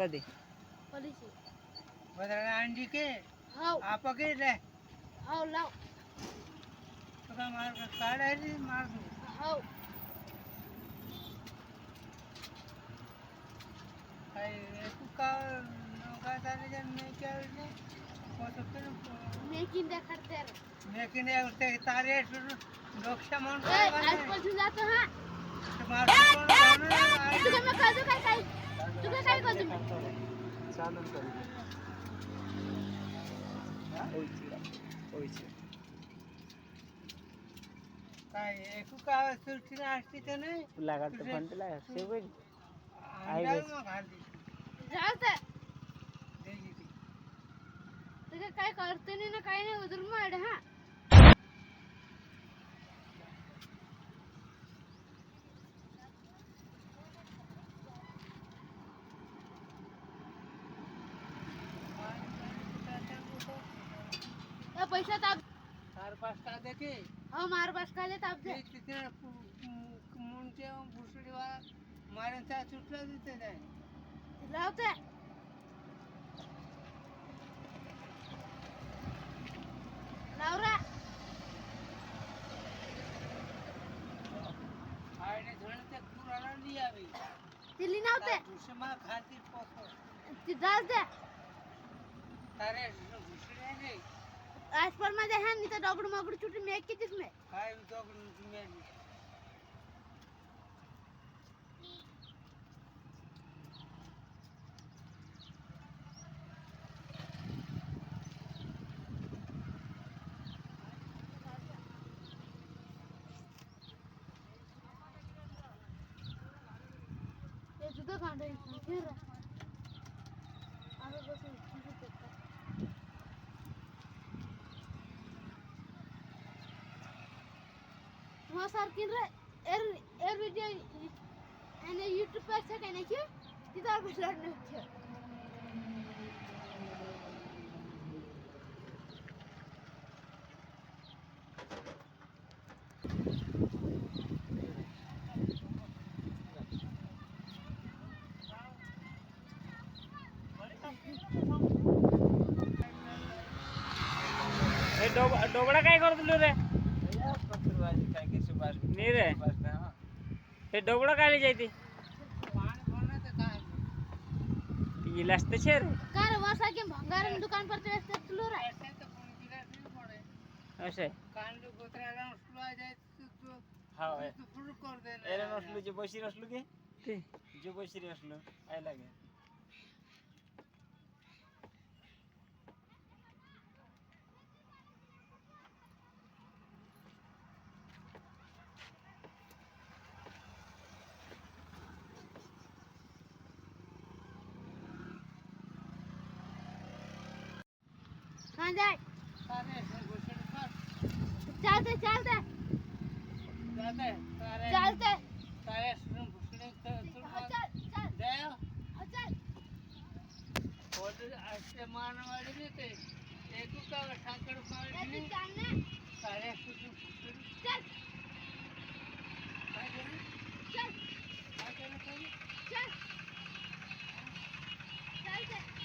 कधी पोलिसी बदला अंडी के हो आप के ले हो लाव तो का मार काढ आहे रे मार दू हो काय तू का नौका चाले जन मैं क्या रे फोटो पे मेकिंग द्या करते रे लेकिन ये उसते तारे लोकशा म्हणून ए काय आज पासून जातो हा मार तू काय मग काजू काय काय तू काय काजू चालून करू ओळखी काय एकू का सुरती असती तर नाही लागत पण तुला सेवज अंडा मग घालती जाते देजी ती तू काय करते नाही ना काय नाही उधर माड हा पैसा ताप चार पाच का देते हो मार बस खाले ताप दे तिथे मुंडे भुसडी वा मारण त्या सुटला देते नाही लावते लावरा आईने धण ते पुराला नाही यावी तिली नावते दुश्मन खाती पोको ती दास दे तारे भुसडी आहे नाही आज पर मध्ये है नहीं तो डगड़ मगड़ छुट्टी में किस में काय दोघं मेली ये जुदा कांडे फिर आगे बस तुम्हारा सारखीन रे एर वीडियो एने यूट्यूब पर अच्छा कहने क्यों तिथं भेटणार नव्हतं हे डोबळा काय करतो रे पत्रवाजी काय के सुभाष नाही रे हे डोबळा काय जायते पाणी भरण्याचं काय ती लास्ट छे रे का रे वर्षा के भंगार दुकान पर ते व्यस्त तुलो रे ऐसे तो कोणी दिला नाही पडे असे कांदे गोत्राला उचलवा जाय तू हा तू सुरू कर दे एरे नसलो जे बशीर असलो की ते जे बशीर असलो आय लागे कहां जाए सारे घुसडी कर चलते चलते जाते सारे चलते सारे घुसडी कर चल चल देव चल होते असे मानवाडी नाही ते एकू का ठाकड पाडी चलने सारे घुसडी चल काय करू चल काय करू चल चलते